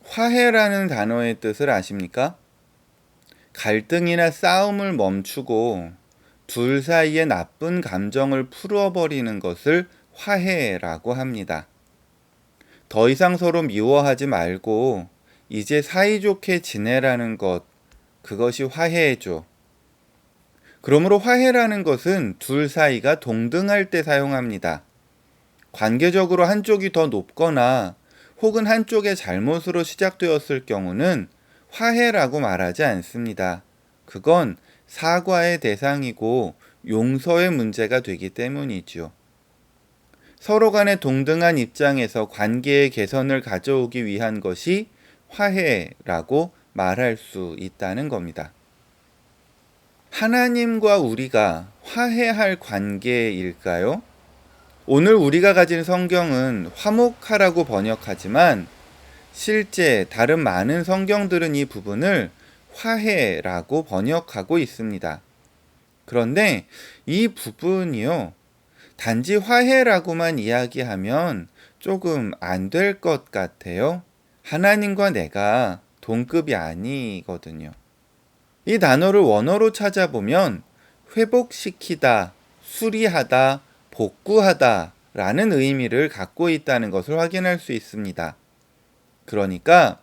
화해라는 단어의 뜻을 아십니까? 갈등이나 싸움을 멈추고 둘 사이의 나쁜 감정을 풀어버리는 것을 화해라고 합니다. 더 이상 서로 미워하지 말고 이제 사이좋게 지내라는 것, 그것이 화해죠. 그러므로 화해라는 것은 둘 사이가 동등할 때 사용합니다. 관계적으로 한쪽이 더 높거나 혹은 한쪽의 잘못으로 시작되었을 경우는 화해라고 말하지 않습니다. 그건 사과의 대상이고 용서의 문제가 되기 때문이죠. 서로 간의 동등한 입장에서 관계의 개선을 가져오기 위한 것이 화해라고 말할 수 있다는 겁니다. 하나님과 우리가 화해할 관계일까요? 오늘 우리가 가진 성경은 화목하라고 번역하지만 실제 다른 많은 성경들은 이 부분을 화해라고 번역하고 있습니다. 그런데 이 부분이요, 단지 화해라고만 이야기하면 조금 안 될 것 같아요. 하나님과 내가 동급이 아니거든요. 이 단어를 원어로 찾아보면 회복시키다, 수리하다, 복구하다 라는 의미를 갖고 있다는 것을 확인할 수 있습니다. 그러니까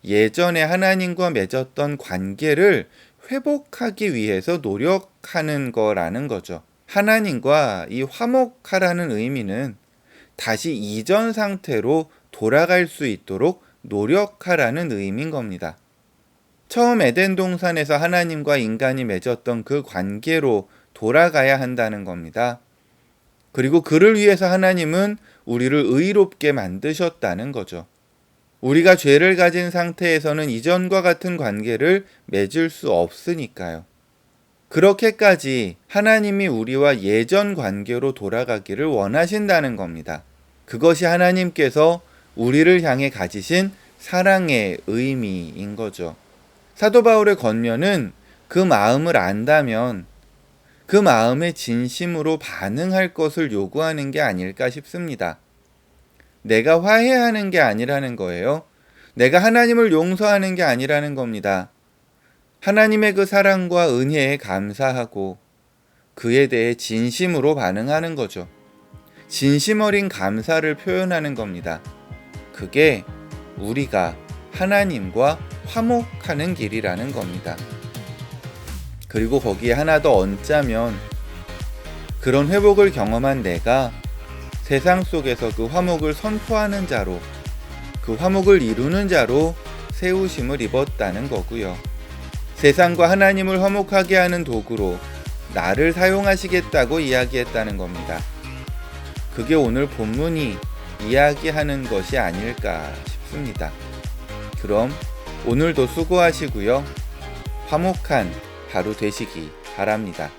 예전에 하나님과 맺었던 관계를 회복하기 위해서 노력하는 거라는 거죠. 하나님과 이 화목하라는 의미는 다시 이전 상태로 돌아갈 수 있도록 노력하라는 의미인 겁니다. 처음 에덴 동산에서 하나님과 인간이 맺었던 그 관계로 돌아가야 한다는 겁니다. 그리고 그를 위해서 하나님은 우리를 의롭게 만드셨다는 거죠. 우리가 죄를 가진 상태에서는 이전과 같은 관계를 맺을 수 없으니까요. 그렇게까지 하나님이 우리와 예전 관계로 돌아가기를 원하신다는 겁니다. 그것이 하나님께서 우리를 향해 가지신 사랑의 의미인 거죠. 사도 바울의 권면은 그 마음을 안다면 그 마음에 진심으로 반응할 것을 요구하는 게 아닐까 싶습니다. 내가 화해하는 게 아니라는 거예요. 내가 하나님을 용서하는 게 아니라는 겁니다. 하나님의 그 사랑과 은혜에 감사하고 그에 대해 진심으로 반응하는 거죠. 진심 어린 감사를 표현하는 겁니다. 그게 우리가 하나님과 화목하는 길이라는 겁니다. 그리고 거기에 하나 더 얹자면 그런 회복을 경험한 내가 세상 속에서 그 화목을 선포하는 자로, 그 화목을 이루는 자로 세우심을 입었다는 거고요. 세상과 하나님을 화목하게 하는 도구로 나를 사용하시겠다고 이야기했다는 겁니다. 그게 오늘 본문이 이야기하는 것이 아닐까 싶습니다. 그럼 오늘도 수고하시고요. 화목한 하루 되시기 바랍니다.